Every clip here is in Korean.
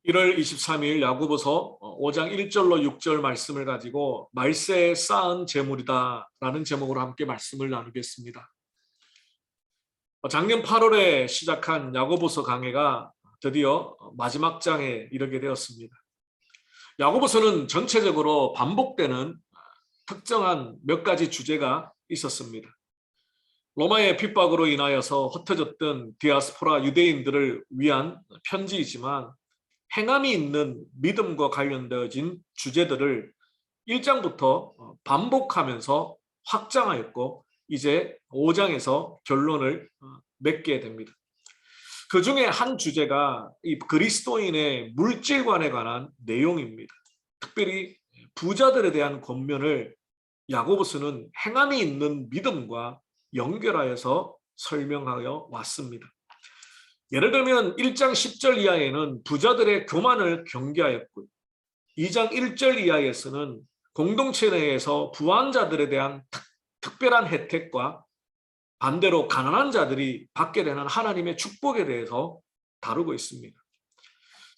1월 23일 야고보서 5장 1절로 6절 말씀을 가지고 말세에 쌓은 재물이다 라는 제목으로 함께 말씀을 나누겠습니다. 작년 8월에 시작한 야고보서 강해가 드디어 마지막 장에 이르게 되었습니다. 야고보서는 전체적으로 반복되는 특정한 몇 가지 주제가 있었습니다. 로마의 핍박으로 인하여서 흩어졌던 디아스포라 유대인들을 위한 편지이지만 행함이 있는 믿음과 관련되어진 주제들을 1장부터 반복하면서 확장하였고 이제 5장에서 결론을 맺게 됩니다. 그 중에 한 주제가 이 그리스도인의 물질관에 관한 내용입니다. 특별히 부자들에 대한 권면을 야고보서는 행함이 있는 믿음과 연결하여서 설명하여 왔습니다. 예를 들면 1장 10절 이하에는 부자들의 교만을 경계하였고 2장 1절 이하에서는 공동체 내에서 부한 자들에 대한 특별한 혜택과 반대로 가난한 자들이 받게 되는 하나님의 축복에 대해서 다루고 있습니다.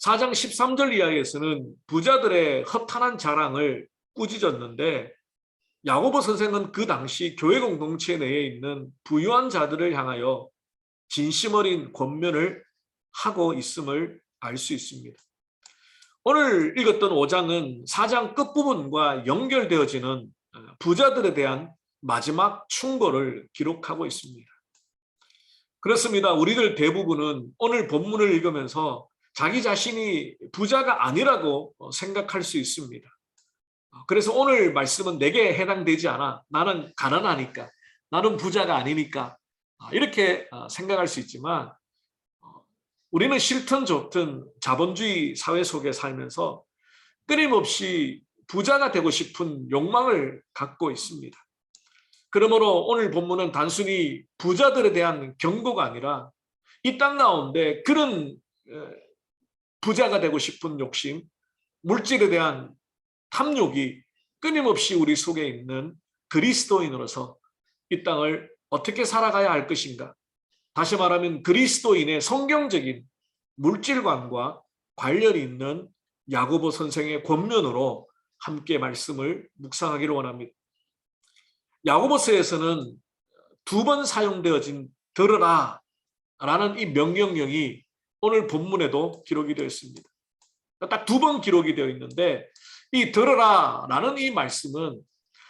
4장 13절 이하에서는 부자들의 허탄한 자랑을 꾸짖었는데 야고보 선생은 그 당시 교회 공동체 내에 있는 부유한 자들을 향하여 진심 어린 권면을 하고 있음을 알 수 있습니다. 오늘 읽었던 5장은 4장 끝부분과 연결되어지는 부자들에 대한 마지막 충고를 기록하고 있습니다. 그렇습니다. 우리들 대부분은 오늘 본문을 읽으면서 자기 자신이 부자가 아니라고 생각할 수 있습니다. 그래서 오늘 말씀은 내게 해당되지 않아. 나는 가난하니까. 나는 부자가 아니니까. 이렇게 생각할 수 있지만 우리는 싫든 좋든 자본주의 사회 속에 살면서 끊임없이 부자가 되고 싶은 욕망을 갖고 있습니다. 그러므로 오늘 본문은 단순히 부자들에 대한 경고가 아니라 이 땅 가운데 그런 부자가 되고 싶은 욕심, 물질에 대한 탐욕이 끊임없이 우리 속에 있는 그리스도인으로서 이 땅을 어떻게 살아가야 할 것인가? 다시 말하면 그리스도인의 성경적인 물질관과 관련이 있는 야고보 선생의 권면으로 함께 말씀을 묵상하기를 원합니다. 야고보서에서는 2번 사용되어진 들으라 라는 이 명령령이 오늘 본문에도 기록이 되어 있습니다. 딱 2번 기록이 되어 있는데 이 들으라 라는 이 말씀은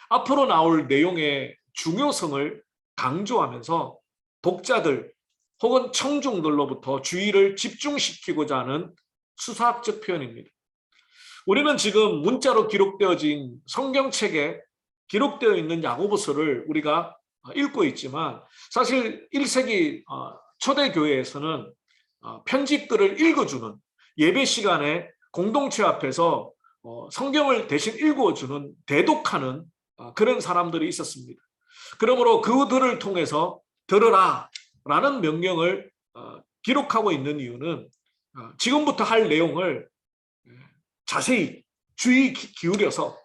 앞으로 나올 내용의 중요성을 강조하면서 독자들 혹은 청중들로부터 주의를 집중시키고자 하는 수사학적 표현입니다. 우리는 지금 문자로 기록되어진 성경책에 기록되어 있는 야고보서를 우리가 읽고 있지만 사실 1세기 초대교회에서는 편집들을 읽어주는 예배 시간에 공동체 앞에서 성경을 대신 읽어주는 대독하는 그런 사람들이 있었습니다. 그러므로 그들을 통해서 들으라 라는 명령을 기록하고 있는 이유는 지금부터 할 내용을 자세히 주의 기울여서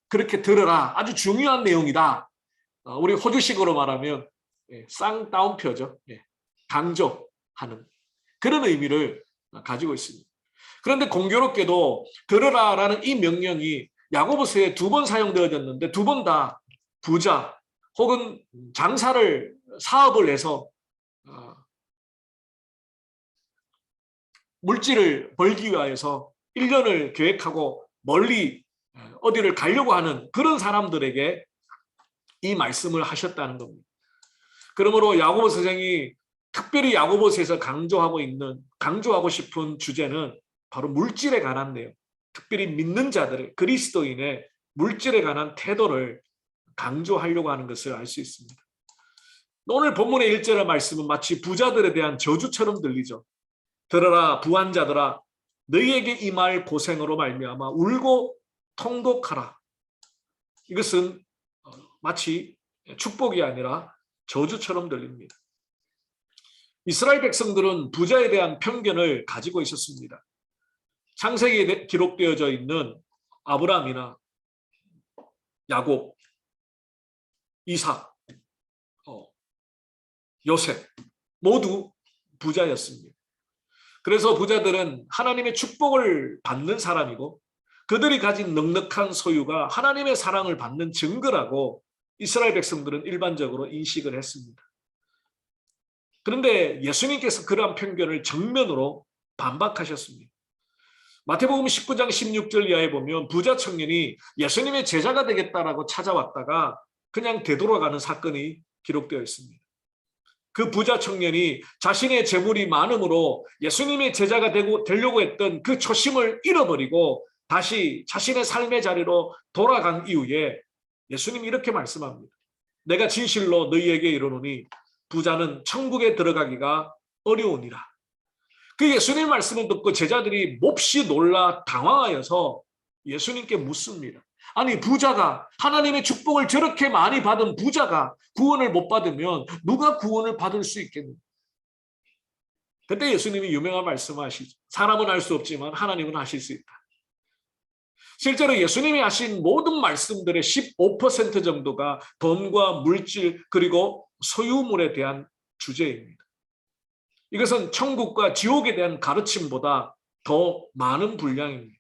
그렇게 들으라, 아주 중요한 내용이다. 우리 호주식으로 말하면 쌍따옴표죠. 강조하는 그런 의미를 가지고 있습니다. 그런데 공교롭게도 들으라라는 이 명령이 야고보서에 2번 사용되어졌는데 2번 다 부자 혹은 사업을 해서 물질을 벌기 위해서 1년을 계획하고 멀리 어디를 가려고 하는 그런 사람들에게 이 말씀을 하셨다는 겁니다. 그러므로 야고보 선생이 특별히 야고보서에서 강조하고 싶은 주제는 바로 물질에 관한 내용, 특별히 믿는 자들의 그리스도인의 물질에 관한 태도를 강조하려고 하는 것을 알 수 있습니다. 오늘 본문의 1절의 말씀은 마치 부자들에 대한 저주처럼 들리죠. 들어라 부한 자들아 너희에게 임할 고생으로 말미암아 울고 통곡하라. 이것은 마치 축복이 아니라 저주처럼 들립니다. 이스라엘 백성들은 부자에 대한 편견을 가지고 있었습니다. 창세기에 기록되어져 있는 아브라함이나 야곱, 이삭, 요셉 모두 부자였습니다. 그래서 부자들은 하나님의 축복을 받는 사람이고 그들이 가진 넉넉한 소유가 하나님의 사랑을 받는 증거라고 이스라엘 백성들은 일반적으로 인식을 했습니다. 그런데 예수님께서 그러한 편견을 정면으로 반박하셨습니다. 마태복음 19장 16절 이하에 보면 부자 청년이 예수님의 제자가 되겠다라고 찾아왔다가 그냥 되돌아가는 사건이 기록되어 있습니다. 그 부자 청년이 자신의 재물이 많음으로 예수님의 제자가 되려고 했던 그 초심을 잃어버리고 다시 자신의 삶의 자리로 돌아간 이후에 예수님이 이렇게 말씀합니다. 내가 진실로 너희에게 이르노니 부자는 천국에 들어가기가 어려우니라. 그 예수님 말씀을 듣고 제자들이 몹시 놀라 당황하여서 예수님께 묻습니다. 아니 부자가 하나님의 축복을 저렇게 많이 받은 부자가 구원을 못 받으면 누가 구원을 받을 수 있겠느냐. 그때 예수님이 유명한 말씀하시죠. 사람은 알 수 없지만 하나님은 하실 수 있다. 실제로 예수님이 하신 모든 말씀들의 15% 정도가 돈과 물질 그리고 소유물에 대한 주제입니다. 이것은 천국과 지옥에 대한 가르침보다 더 많은 분량입니다.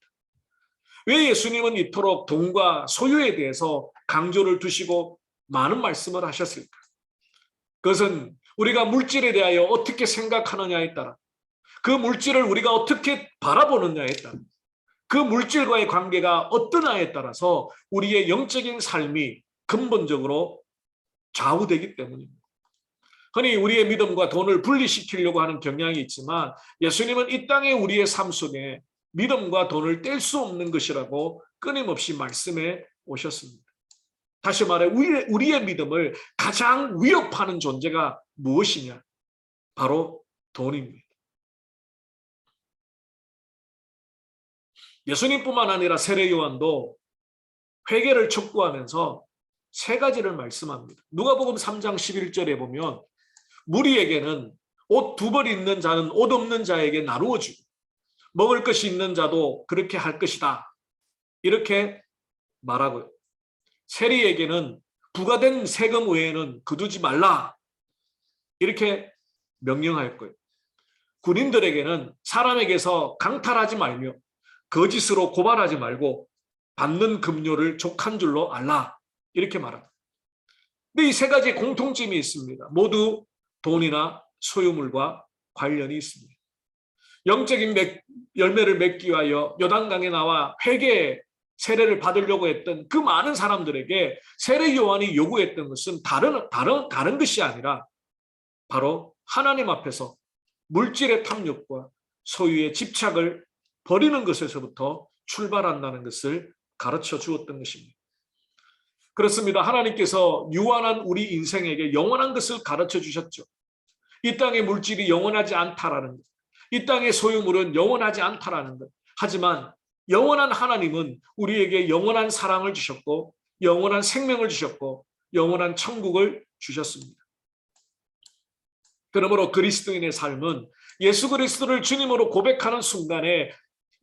왜 예수님은 이토록 돈과 소유에 대해서 강조를 두시고 많은 말씀을 하셨을까? 그것은 우리가 물질에 대하여 어떻게 생각하느냐에 따라, 그 물질을 우리가 어떻게 바라보느냐에 따라, 그 물질과의 관계가 어떠냐에 따라서 우리의 영적인 삶이 근본적으로 좌우되기 때문입니다. 흔히 우리의 믿음과 돈을 분리시키려고 하는 경향이 있지만 예수님은 이 땅에 우리의 삶 속에 믿음과 돈을 뗄 수 없는 것이라고 끊임없이 말씀해 오셨습니다. 다시 말해 우리의 믿음을 가장 위협하는 존재가 무엇이냐? 바로 돈입니다. 예수님뿐만 아니라 세례 요한도 회개를 촉구하면서 세 가지를 말씀합니다. 누가복음 3장 11절에 보면 무리에게는 옷 2벌 있는 자는 옷 없는 자에게 나누어 주고 먹을 것이 있는 자도 그렇게 할 것이다. 이렇게 말하고요. 세리에게는 부과된 세금 외에는 거두지 말라. 이렇게 명령할 거예요. 군인들에게는 사람에게서 강탈하지 말며 거짓으로 고발하지 말고 받는 급료를 족한 줄로 알라. 이렇게 말합니다. 근데 이 세 가지의 공통점이 있습니다. 모두 돈이나 소유물과 관련이 있습니다. 영적인 열매를 맺기 위하여 요단강에 나와 회개의 세례를 받으려고 했던 그 많은 사람들에게 세례 요한이 요구했던 것은 다른 것이 아니라 바로 하나님 앞에서 물질의 탐욕과 소유의 집착을 버리는 것에서부터 출발한다는 것을 가르쳐 주었던 것입니다. 그렇습니다. 하나님께서 유한한 우리 인생에게 영원한 것을 가르쳐 주셨죠. 이 땅의 물질이 영원하지 않다라는 것, 이 땅의 소유물은 영원하지 않다라는 것. 하지만 영원한 하나님은 우리에게 영원한 사랑을 주셨고 영원한 생명을 주셨고 영원한 천국을 주셨습니다. 그러므로 그리스도인의 삶은 예수 그리스도를 주님으로 고백하는 순간에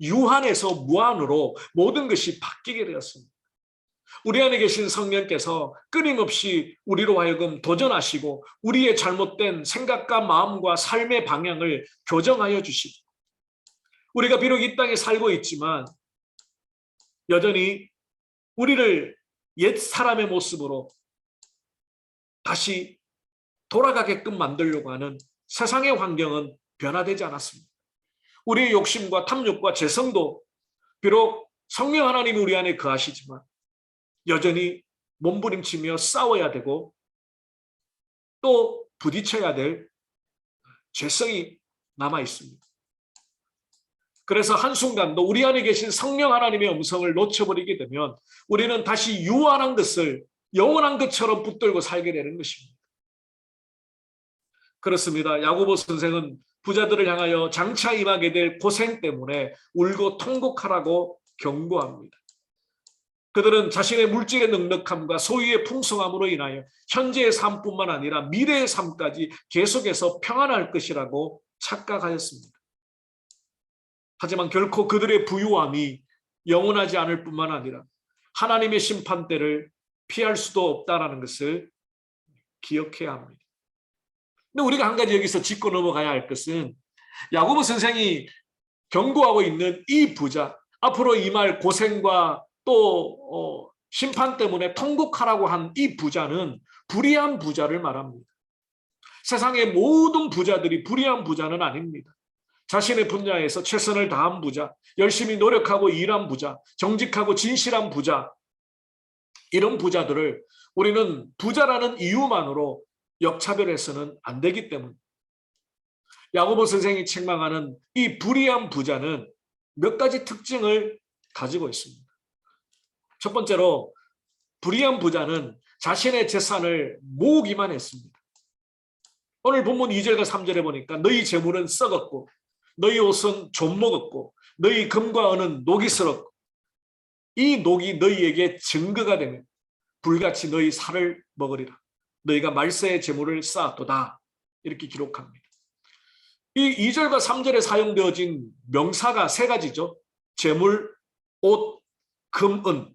유한에서 무한으로 모든 것이 바뀌게 되었습니다. 우리 안에 계신 성령께서 끊임없이 우리로 하여금 도전하시고 우리의 잘못된 생각과 마음과 삶의 방향을 교정하여 주시고 우리가 비록 이 땅에 살고 있지만 여전히 우리를 옛 사람의 모습으로 다시 돌아가게끔 만들려고 하는 세상의 환경은 변화되지 않았습니다. 우리의 욕심과 탐욕과 죄성도 비록 성령 하나님이 우리 안에 거하시지만 여전히 몸부림치며 싸워야 되고 또 부딪혀야 될 죄성이 남아 있습니다. 그래서 한순간도 우리 안에 계신 성령 하나님의 음성을 놓쳐버리게 되면 우리는 다시 유한한 것을 영원한 것처럼 붙들고 살게 되는 것입니다. 그렇습니다. 야고보 선생은 부자들을 향하여 장차 임하게 될 고생 때문에 울고 통곡하라고 경고합니다. 그들은 자신의 물질의 넉넉함과 소유의 풍성함으로 인하여 현재의 삶뿐만 아니라 미래의 삶까지 계속해서 평안할 것이라고 착각하였습니다. 하지만 결코 그들의 부유함이 영원하지 않을 뿐만 아니라 하나님의 심판대를 피할 수도 없다는 것을 기억해야 합니다. 근데 우리가 한 가지 여기서 짚고 넘어가야 할 것은 야고보 선생이 경고하고 있는 이 부자, 앞으로 임할 고생과 또 심판 때문에 통곡하라고 한 이 부자는 불의한 부자를 말합니다. 세상의 모든 부자들이 불의한 부자는 아닙니다. 자신의 분야에서 최선을 다한 부자, 열심히 노력하고 일한 부자, 정직하고 진실한 부자, 이런 부자들을 우리는 부자라는 이유만으로 역차별해서는 안 되기 때문에 야고보 선생이 책망하는 이 불의한 부자는 몇 가지 특징을 가지고 있습니다. 첫 번째로 불의한 부자는 자신의 재산을 모으기만 했습니다. 오늘 본문 2절과 3절에 보니까 너희 재물은 썩었고 너희 옷은 좀 먹었고 너희 금과 은은 녹이 슬었고 이 녹이 너희에게 증거가 되며 불같이 너희 살을 먹으리라. 너희가 말세의 재물을 쌓았도다. 이렇게 기록합니다. 이 2절과 3절에 사용되어진 명사가 세 가지죠. 재물, 옷, 금, 은.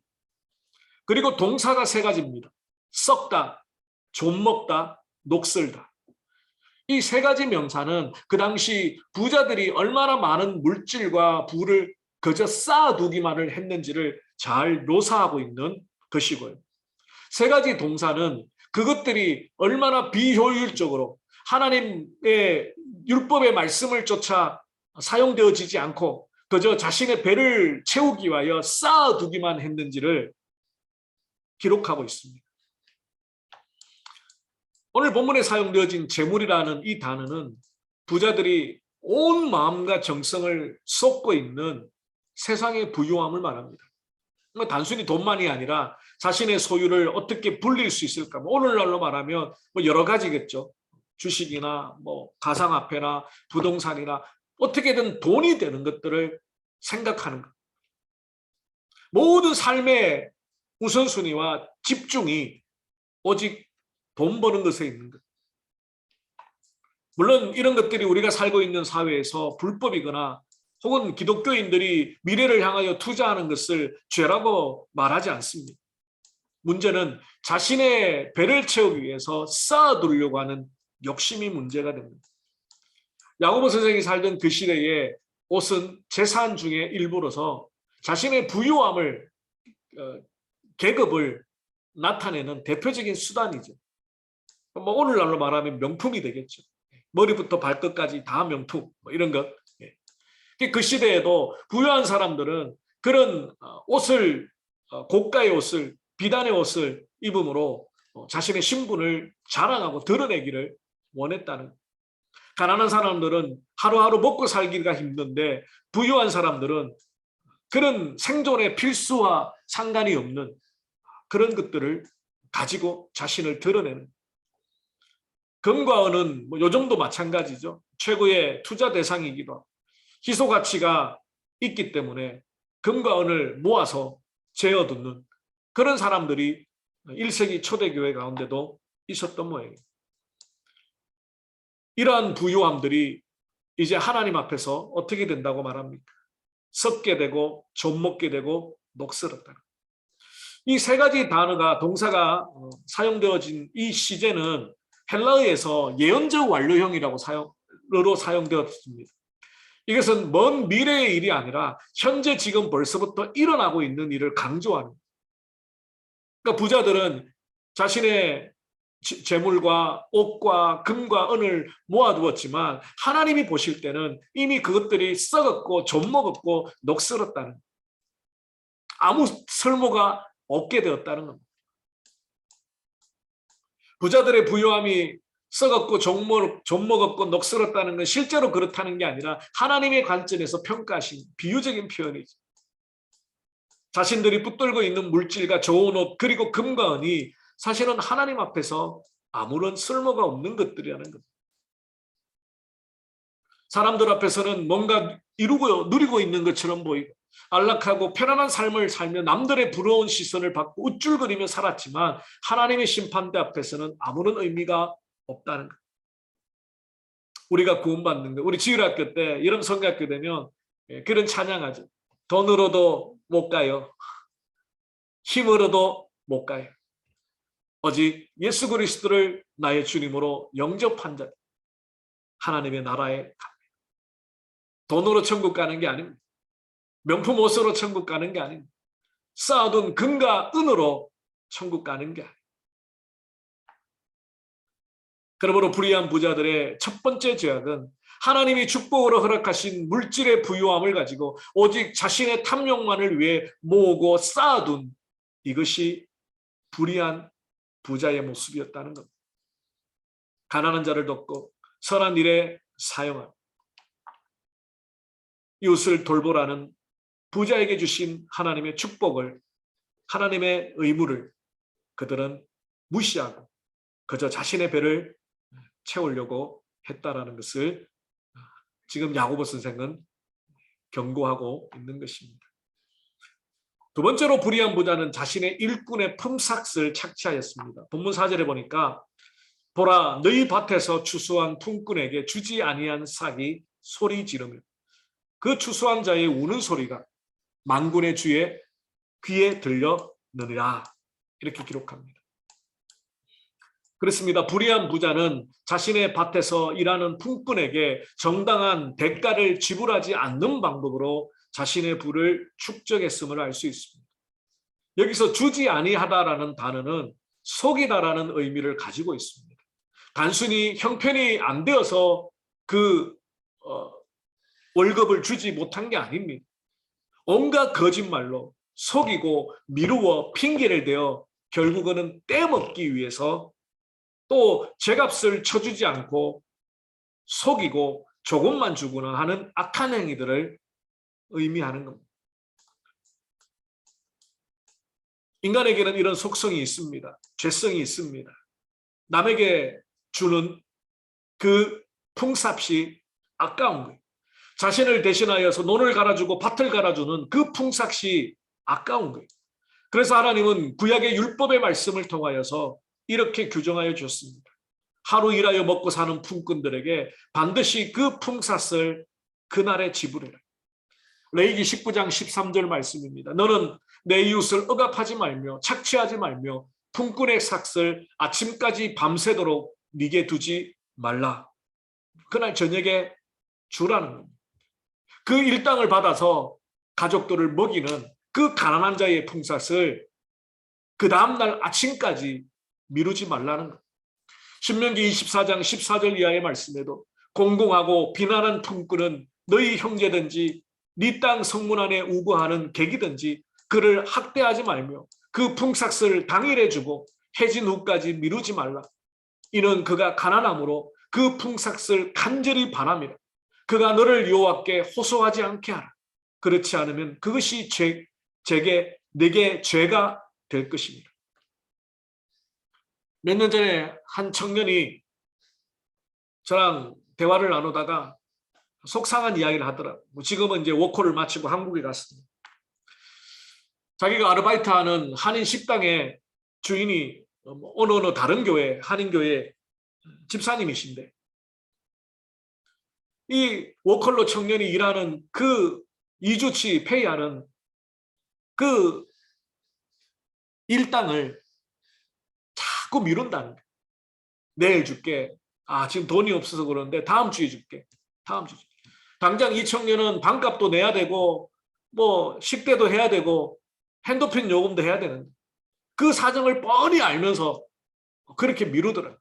그리고 동사가 세 가지입니다. 썩다, 좀 먹다, 녹슬다. 이 세 가지 명사는 그 당시 부자들이 얼마나 많은 물질과 부를 그저 쌓아두기만을 했는지를 잘 묘사하고 있는 것이고요. 세 가지 동사는 그것들이 얼마나 비효율적으로 하나님의 율법의 말씀을 쫓아 사용되어지지 않고 그저 자신의 배를 채우기 위하여 쌓아두기만 했는지를 기록하고 있습니다. 오늘 본문에 사용되어진 재물이라는 이 단어는 부자들이 온 마음과 정성을 쏟고 있는 세상의 부유함을 말합니다. 단순히 돈만이 아니라 자신의 소유를 어떻게 불릴 수 있을까? 오늘날로 말하면 여러 가지겠죠. 주식이나 가상화폐나 부동산이나 어떻게든 돈이 되는 것들을 생각하는 것. 모든 삶의 우선순위와 집중이 오직 돈 버는 것에 있는 것. 물론 이런 것들이 우리가 살고 있는 사회에서 불법이거나 혹은 기독교인들이 미래를 향하여 투자하는 것을 죄라고 말하지 않습니다. 문제는 자신의 배를 채우기 위해서 쌓아두려고 하는 욕심이 문제가 됩니다. 야고보 선생이 살던 그 시대에 옷은 재산 중에 일부로서 자신의 부유함을 계급을 나타내는 대표적인 수단이죠. 오늘날로 말하면 명품이 되겠죠. 머리부터 발끝까지 다 명품 이런 것. 그 시대에도 부유한 사람들은 그런 옷을 고가의 옷을 비단의 옷을 입음으로 자신의 신분을 자랑하고 드러내기를 원했다는 것. 가난한 사람들은 하루하루 먹고 살기가 힘든데 부유한 사람들은 그런 생존의 필수와 상관이 없는 그런 것들을 가지고 자신을 드러내는. 금과 은은 요즘도 마찬가지죠. 최고의 투자 대상이기도 하고 희소 가치가 있기 때문에 금과 은을 모아서 재어두는 그런 사람들이 1세기 초대교회 가운데도 있었던 모양입니다. 이러한 부유함들이 이제 하나님 앞에서 어떻게 된다고 말합니까? 썩게 되고 좀 먹게 되고 녹슬었다. 이 세 가지 단어가 동사가 사용되어진 이 시제는 헬라어에서 예언적 완료형이라고 사용되었습니다. 이것은 먼 미래의 일이 아니라 현재 지금 벌써부터 일어나고 있는 일을 강조하는. 그러니까 부자들은 자신의 재물과 옷과 금과 은을 모아두었지만 하나님이 보실 때는 이미 그것들이 썩었고 좀 먹었고 녹슬었다는, 아무 쓸모가 없게 되었다는 겁니다. 부자들의 부유함이 썩었고 좀 먹었고 녹슬었다는 건 실제로 그렇다는 게 아니라 하나님의 관점에서 평가하신 비유적인 표현이죠. 자신들이 붙들고 있는 물질과 좋은 옷 그리고 금과 은이 사실은 하나님 앞에서 아무런 쓸모가 없는 것들이라는 겁니다. 사람들 앞에서는 뭔가 이루고 누리고 있는 것처럼 보이고 안락하고 편안한 삶을 살며 남들의 부러운 시선을 받고 우쭐거리며 살았지만 하나님의 심판대 앞에서는 아무런 의미가 없다는 것. 우리가 구원받는 것. 우리 지율학교 때 여름 성경학교 되면 그런 찬양하죠. 돈으로도 못 가요. 힘으로도 못 가요. 오직 예수 그리스도를 나의 주님으로 영접한 자 하나님의 나라에 갑니다. 돈으로 천국 가는 게 아닙니다. 명품 옷으로 천국 가는 게 아닙니다. 쌓아둔 금과 은으로 천국 가는 게 아닙니다. 그러므로 불의한 부자들의 첫 번째 죄악은 하나님이 축복으로 허락하신 물질의 부유함을 가지고 오직 자신의 탐욕만을 위해 모으고 쌓아둔 이것이 불의한 부자의 모습이었다는 겁니다. 가난한 자를 돕고 선한 일에 사용하고 이웃을 돌보라는 부자에게 주신 하나님의 축복을, 하나님의 의무를 그들은 무시하고 그저 자신의 배를 채우려고 했다라는 것을 지금 야고보 선생은 경고하고 있는 것입니다. 두 번째로 불의한 부자는 자신의 일꾼의 품삯을 착취하였습니다. 본문 4절에 보니까 보라 너희 밭에서 추수한 품꾼에게 주지 아니한 삭이 소리 지르며 그 추수한 자의 우는 소리가 만군의 주의 귀에 들려느니라 이렇게 기록합니다. 그렇습니다. 불의한 부자는 자신의 밭에서 일하는 품꾼에게 정당한 대가를 지불하지 않는 방법으로 자신의 부를 축적했음을 알 수 있습니다. 여기서 주지 아니하다라는 단어는 속이다라는 의미를 가지고 있습니다. 단순히 형편이 안 되어서 그 월급을 주지 못한 게 아닙니다. 온갖 거짓말로 속이고 미루어 핑계를 대어 결국은 떼먹기 위해서 또 제값을 쳐주지 않고 속이고 조금만 주거나 하는 악한 행위들을 의미하는 겁니다. 인간에게는 이런 속성이 있습니다. 죄성이 있습니다. 남에게 주는 그 품삯이 아까운 거예요. 자신을 대신하여서 논을 갈아주고 밭을 갈아주는 그 품삯이 아까운 거예요. 그래서 하나님은 구약의 율법의 말씀을 통하여서 이렇게 규정하여 주셨습니다. 하루 일하여 먹고 사는 품꾼들에게 반드시 그 품삯을 그날에 지불해라. 레위기 19장 13절 말씀입니다. 너는 내 이웃을 억압하지 말며 착취하지 말며 품꾼의 삭을 아침까지 밤새도록 네게 두지 말라. 그날 저녁에 주라는 겁니다. 그 일당을 받아서 가족들을 먹이는 그 가난한 자의 품삯을 그 다음날 아침까지 미루지 말라는 것. 신명기 24장 14절 이하의 말씀에도 공공하고 비난한 품꾼은 너희 형제든지 네 땅 성문 안에 우거하는 객이든지 그를 학대하지 말며 그 품삯을 당일에 주고 해진 후까지 미루지 말라. 이는 그가 가난함으로 그 품삯을 간절히 바람이라. 그가 너를 여호와께 호소하지 않게 하라. 그렇지 않으면 그것이 내게 죄가 될 것입니다. 몇 년 전에 한 청년이 저랑 대화를 나누다가 속상한 이야기를 하더라고요. 지금은 이제 워커를 마치고 한국에 갔습니다. 자기가 아르바이트하는 한인 식당의 주인이 어느 다른 교회, 한인교회 집사님이신데 이 워컬로 청년이 일하는 그 2주치 페이하는 그 일당을 자꾸 미룬다는 거예요. 내일 줄게. 지금 돈이 없어서 그러는데 다음 주에 줄게. 다음 주에 줄게. 당장 이 청년은 방값도 내야 되고 뭐 식대도 해야 되고 핸드폰 요금도 해야 되는데 그 사정을 뻔히 알면서 그렇게 미루더라.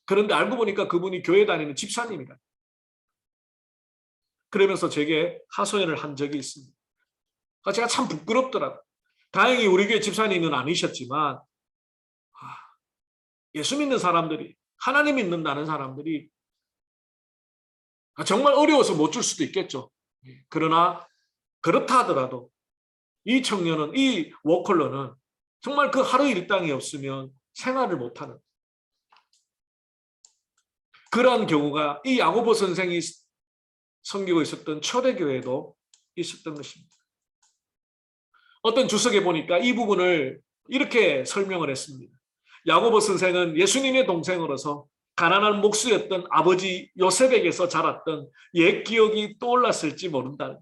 그런데 알고 보니까 그분이 교회 다니는 집사님이라. 그러면서 제게 하소연을 한 적이 있습니다. 제가 참 부끄럽더라고요. 다행히 우리 교회 집사님은 아니셨지만 예수 믿는 사람들이, 하나님 믿는다는 사람들이 정말 어려워서 못 줄 수도 있겠죠. 그러나 그렇다 하더라도 이 청년은, 이 워컬러는 정말 그 하루 일당이 없으면 생활을 못하는 그러한 경우가 이 야고보 선생이 섬기고 있었던 초대교회도 있었던 것입니다. 어떤 주석에 보니까 이 부분을 이렇게 설명을 했습니다. 야고보 선생은 예수님의 동생으로서 가난한 목수였던 아버지 요셉에게서 자랐던 옛 기억이 떠올랐을지 모른다.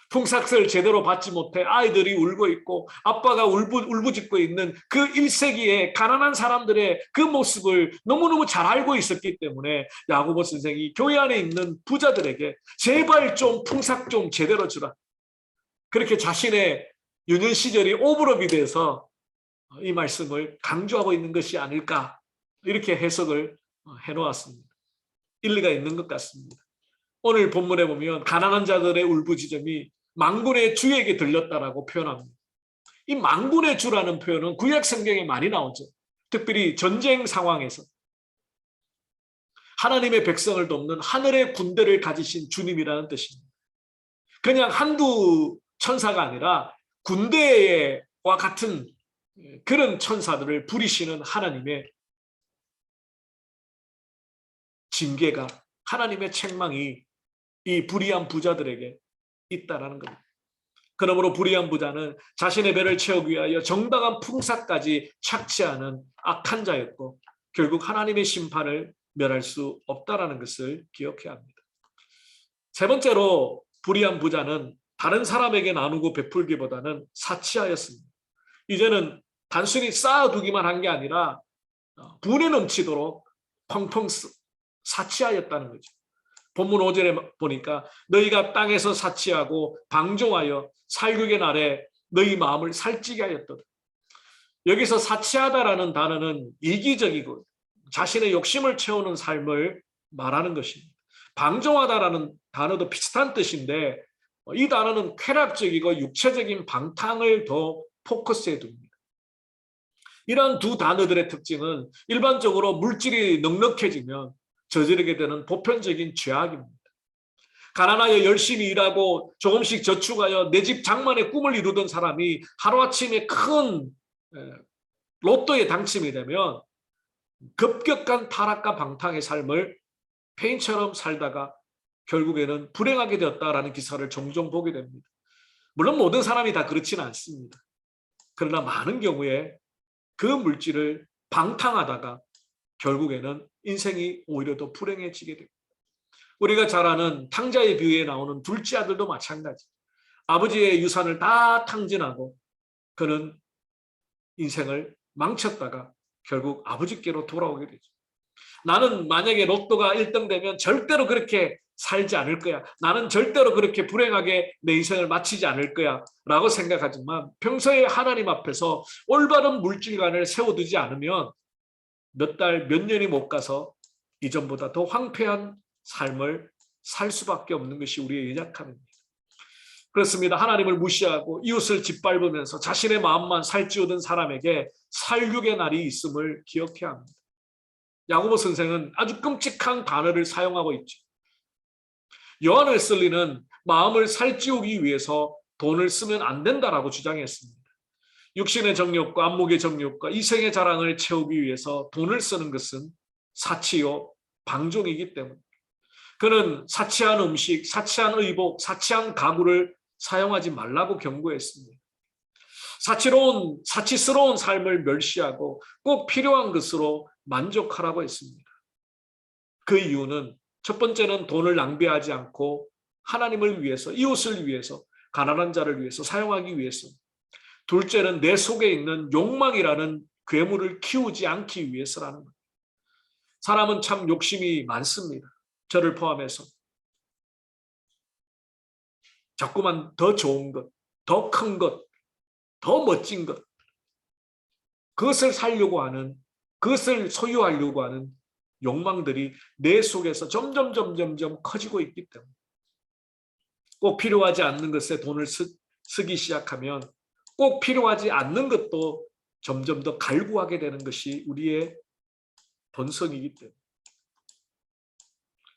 풍삭을 제대로 받지 못해 아이들이 울고 있고 아빠가 울부짖고 있는 그 1세기의 가난한 사람들의 그 모습을 너무너무 잘 알고 있었기 때문에 야고보 선생이 교회 안에 있는 부자들에게 제발 좀 풍삭 좀 제대로 주라. 그렇게 자신의 유년 시절이 오버랩이 돼서 이 말씀을 강조하고 있는 것이 아닐까, 이렇게 해석을 해놓았습니다. 일리가 있는 것 같습니다. 오늘 본문에 보면 가난한 자들의 울부짖음이 만군의 주에게 들렸다라고 표현합니다. 이 만군의 주라는 표현은 구약 성경에 많이 나오죠. 특별히 전쟁 상황에서 하나님의 백성을 돕는 하늘의 군대를 가지신 주님이라는 뜻입니다. 그냥 한두 천사가 아니라 군대와 같은 그런 천사들을 부리시는 하나님의 징계가, 하나님의 책망이 이 불의한 부자들에게 있다라는 겁니다. 그러므로 불의한 부자는 자신의 배를 채우기 위하여 정당한 풍사까지 착취하는 악한 자였고 결국 하나님의 심판을 면할 수 없다라는 것을 기억해야 합니다. 세 번째로 불의한 부자는 다른 사람에게 나누고 베풀기보다는 사치하였습니다. 이제는 단순히 쌓아두기만 한 게 아니라 분에 넘치도록 펑펑 사치하였다는 거죠. 본문 5절에 보니까 너희가 땅에서 사치하고 방종하여 살육의 날에 너희 마음을 살찌게 하였도다. 여기서 사치하다라는 단어는 이기적이고 자신의 욕심을 채우는 삶을 말하는 것입니다. 방종하다라는 단어도 비슷한 뜻인데 이 단어는 쾌락적이고 육체적인 방탕을 더 포커스해 둡니다. 이러한 두 단어들의 특징은 일반적으로 물질이 넉넉해지면 저지르게 되는 보편적인 죄악입니다. 가난하여 열심히 일하고 조금씩 저축하여 내 집 장만의 꿈을 이루던 사람이 하루아침에 큰 로또에 당첨이 되면 급격한 타락과 방탕의 삶을 페인처럼 살다가 결국에는 불행하게 되었다라는 기사를 종종 보게 됩니다. 물론 모든 사람이 다 그렇지는 않습니다. 그러나 많은 경우에 그 물질을 방탕하다가 결국에는 인생이 오히려 더 불행해지게 됩니다. 우리가 잘 아는 탕자의 비유에 나오는 둘째 아들도 마찬가지. 아버지의 유산을 다 탕진하고 그는 인생을 망쳤다가 결국 아버지께로 돌아오게 되죠. 나는 만약에 로또가 1등 되면 절대로 그렇게 살지 않을 거야. 나는 절대로 그렇게 불행하게 내 인생을 마치지 않을 거야 라고 생각하지만 평소에 하나님 앞에서 올바른 물질관을 세워두지 않으면 몇 달, 몇 년이 못 가서 이전보다 더 황폐한 삶을 살 수밖에 없는 것이 우리의 연약함입니다. 그렇습니다. 하나님을 무시하고 이웃을 짓밟으면서 자신의 마음만 살찌우던 사람에게 살육의 날이 있음을 기억해야 합니다. 야고보 선생은 아주 끔찍한 단어를 사용하고 있죠. 요한 웨슬리는 마음을 살찌우기 위해서 돈을 쓰면 안 된다라고 주장했습니다. 육신의 정욕과 안목의 정욕과 이생의 자랑을 채우기 위해서 돈을 쓰는 것은 사치요 방종이기 때문에 그는 사치한 음식, 사치한 의복, 사치한 가구를 사용하지 말라고 경고했습니다. 사치스러운 삶을 멸시하고 꼭 필요한 것으로 만족하라고 했습니다. 그 이유는 첫 번째는 돈을 낭비하지 않고 하나님을 위해서, 이웃을 위해서, 가난한 자를 위해서 사용하기 위해서. 둘째는 내 속에 있는 욕망이라는 괴물을 키우지 않기 위해서라는 것. 사람은 참 욕심이 많습니다. 저를 포함해서. 자꾸만 더 좋은 것, 더 큰 것, 더 멋진 것, 그것을 살려고 하는, 그것을 소유하려고 하는 욕망들이 내 속에서 점점 커지고 있기 때문에 꼭 필요하지 않는 것에 돈을 쓰기 시작하면 꼭 필요하지 않는 것도 점점 더 갈구하게 되는 것이 우리의 본성이기 때문에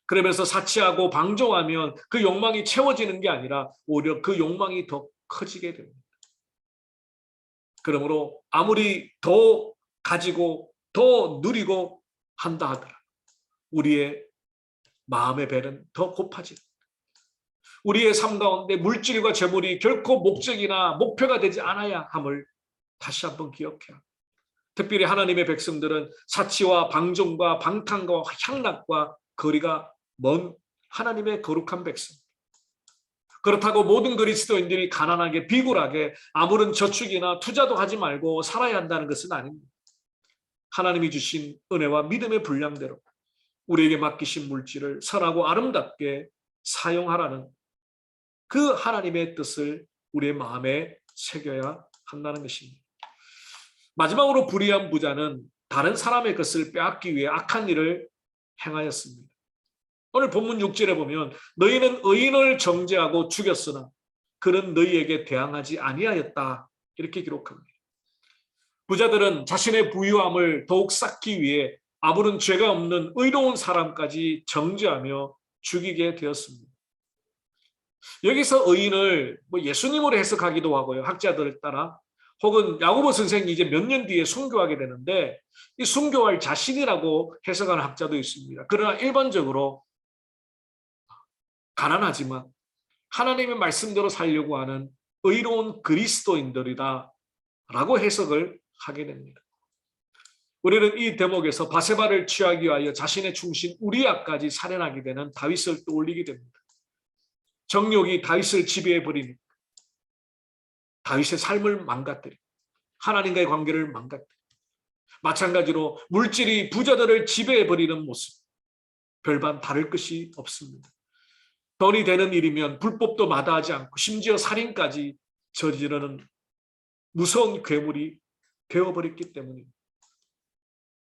그러면서 사치하고 방종하면 그 욕망이 채워지는 게 아니라 오히려 그 욕망이 더 커지게 됩니다. 그러므로 아무리 더 가지고 더 누리고 한다 하더라 우리의 마음의 배는 더 고파집니다. 우리의 삶 가운데 물질과 재물이 결코 목적이나 목표가 되지 않아야 함을 다시 한번 기억해야 합니다. 특별히 하나님의 백성들은 사치와 방종과 방탕과 향락과 거리가 먼 하나님의 거룩한 백성. 그렇다고 모든 그리스도인들이 가난하게 비굴하게 아무런 저축이나 투자도 하지 말고 살아야 한다는 것은 아닙니다. 하나님이 주신 은혜와 믿음의 분량대로 우리에게 맡기신 물질을 선하고 아름답게 사용하라는 그 하나님의 뜻을 우리의 마음에 새겨야 한다는 것입니다. 마지막으로 불의한 부자는 다른 사람의 것을 빼앗기 위해 악한 일을 행하였습니다. 오늘 본문 6절에 보면 너희는 의인을 정죄하고 죽였으나 그는 너희에게 대항하지 아니하였다 이렇게 기록합니다. 부자들은 자신의 부유함을 더욱 쌓기 위해 아무런 죄가 없는 의로운 사람까지 정죄하며 죽이게 되었습니다. 여기서 의인을 예수님으로 해석하기도 하고요. 학자들을 따라 혹은 야고보 선생이 이제 몇 년 뒤에 순교하게 되는데 이 순교할 자신이라고 해석하는 학자도 있습니다. 그러나 일반적으로 가난하지만 하나님의 말씀대로 살려고 하는 의로운 그리스도인들이다 라고 해석을 하게 됩니다. 우리는 이 대목에서 바세바를 취하기 위하여 자신의 충신 우리아까지 살해하게 되는 다윗을 떠올리게 됩니다. 정욕이 다윗을 지배해버리니 다윗의 삶을 망가뜨려 하나님과의 관계를 망가뜨려 마찬가지로 물질이 부자들을 지배해버리는 모습 별반 다를 것이 없습니다. 돈이 되는 일이면 불법도 마다하지 않고 심지어 살인까지 저지르는 무서운 괴물이 되어버렸기 때문입니다.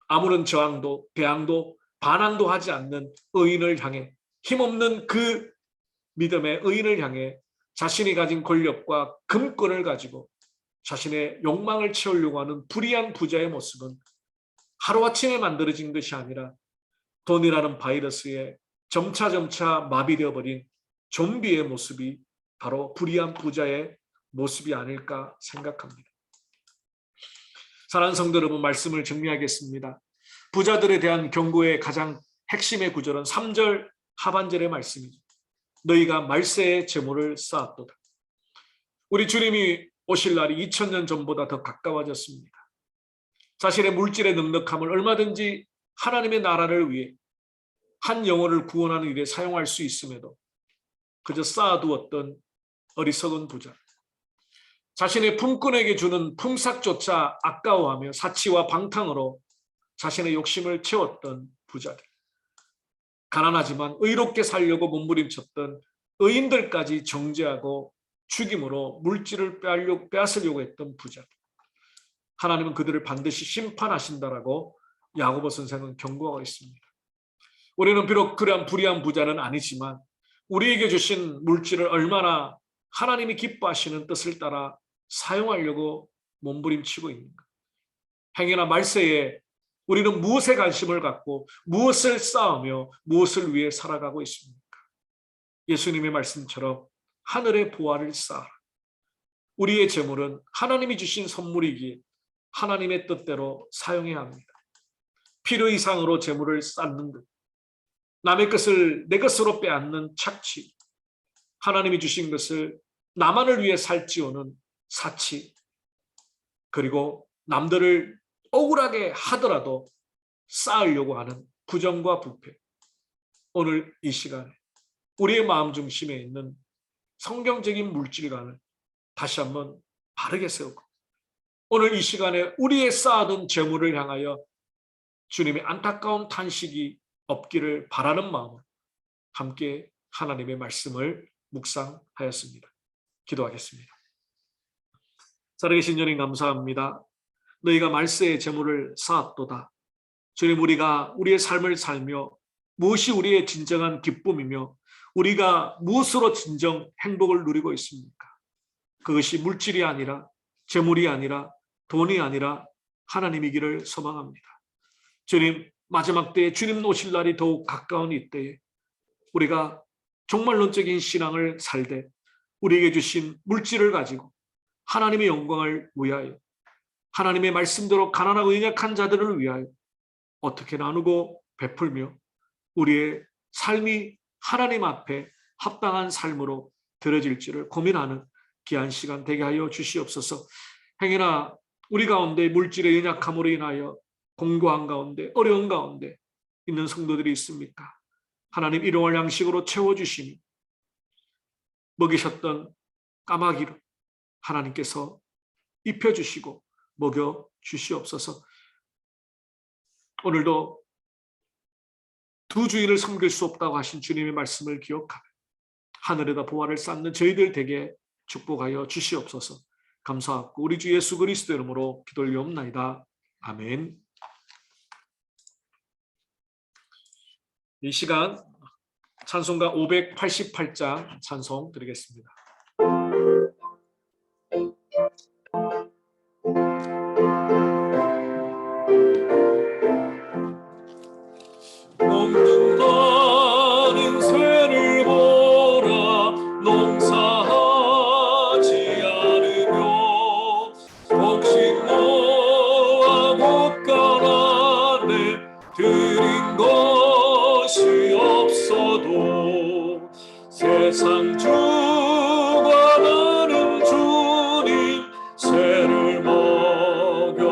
아무런 저항도 대항도 반항도 하지 않는 의인을 향해 힘없는 그 믿음의 의인을 향해 자신이 가진 권력과 금권을 가지고 자신의 욕망을 채우려고 하는 불의한 부자의 모습은 하루아침에 만들어진 것이 아니라 돈이라는 바이러스에 점차 마비되어 버린 좀비의 모습이 바로 불의한 부자의 모습이 아닐까 생각합니다. 사랑하는 성도 여러분, 말씀을 정리하겠습니다. 부자들에 대한 경고의 가장 핵심의 구절은 3절 하반절의 말씀이죠. 너희가 말세의 재물을 쌓았도다. 우리 주님이 오실 날이 2000년 전보다 더 가까워졌습니다. 자신의 물질의 넉넉함을 얼마든지 하나님의 나라를 위해 한 영혼을 구원하는 일에 사용할 수 있음에도 그저 쌓아두었던 어리석은 부자, 자신의 품꾼에게 주는 품삯조차 아까워하며 사치와 방탕으로 자신의 욕심을 채웠던 부자들, 가난하지만 의롭게 살려고 몸부림쳤던 의인들까지 정죄하고 죽임으로 물질을 빼앗으려고 했던 부자들, 하나님은 그들을 반드시 심판하신다라고 야고보 선생은 경고하고 있습니다. 우리는 비록 그러한 불의한 부자는 아니지만 우리에게 주신 물질을 얼마나 하나님이 기뻐하시는 뜻을 따라 사용하려고 몸부림치고 있는가. 행여나 말세에 우리는 무엇에 관심을 갖고 무엇을 쌓으며 무엇을 위해 살아가고 있습니까? 예수님의 말씀처럼 하늘의 보화를 쌓아라. 우리의 재물은 하나님이 주신 선물이기에 하나님의 뜻대로 사용해야 합니다. 필요 이상으로 재물을 쌓는 것, 남의 것을 내 것으로 빼앗는 착취, 하나님이 주신 것을 나만을 위해 살찌우는 사치, 그리고 남들을 억울하게 하더라도 쌓으려고 하는 부정과 부패. 오늘 이 시간에 우리의 마음 중심에 있는 성경적인 물질관을 다시 한번 바르게 세우고 오늘 이 시간에 우리의 쌓아둔 재물을 향하여 주님의 안타까운 탄식이 없기를 바라는 마음으로 함께 하나님의 말씀을 묵상하였습니다. 기도하겠습니다. 살아계신 주님 감사합니다. 너희가 말세의 재물을 쌓았도다. 주님, 우리가 우리의 삶을 살며 무엇이 우리의 진정한 기쁨이며 우리가 무엇으로 진정 행복을 누리고 있습니까? 그것이 물질이 아니라 재물이 아니라 돈이 아니라 하나님이기를 소망합니다. 주님, 마지막 때에 주님 오실 날이 더욱 가까운 이때에 우리가 종말론적인 신앙을 살되 우리에게 주신 물질을 가지고 하나님의 영광을 위하여 하나님의 말씀대로 가난하고 연약한 자들을 위하여 어떻게 나누고 베풀며 우리의 삶이 하나님 앞에 합당한 삶으로 드려질지를 고민하는 귀한 시간 되게 하여 주시옵소서. 행여나 우리 가운데 물질의 연약함으로 인하여 공고한 가운데 어려운 가운데 있는 성도들이 있습니까? 하나님 일용할 양식으로 채워주시니 먹이셨던 까마귀를 하나님께서 입혀주시고 먹여주시옵소서. 오늘도 두 주인을 섬길 수 없다고 하신 주님의 말씀을 기억하며 하늘에다 보화를 쌓는 저희들 되게 축복하여 주시옵소서. 감사하고 우리 주 예수 그리스도 이름으로 기도 올리옵나이다. 아멘. 이 시간 찬송가 588장 찬송 드리겠습니다. 없는 많은 새를 보라 농사하지 않으며 곡식 모아 못간 안에 들인 것이 없어도 세상 주관하는 주님 새를 먹여주시니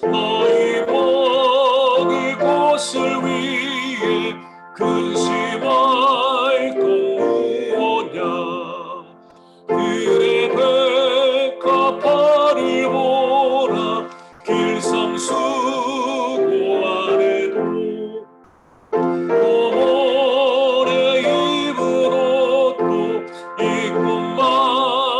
너희 먹을 곳을 위해 그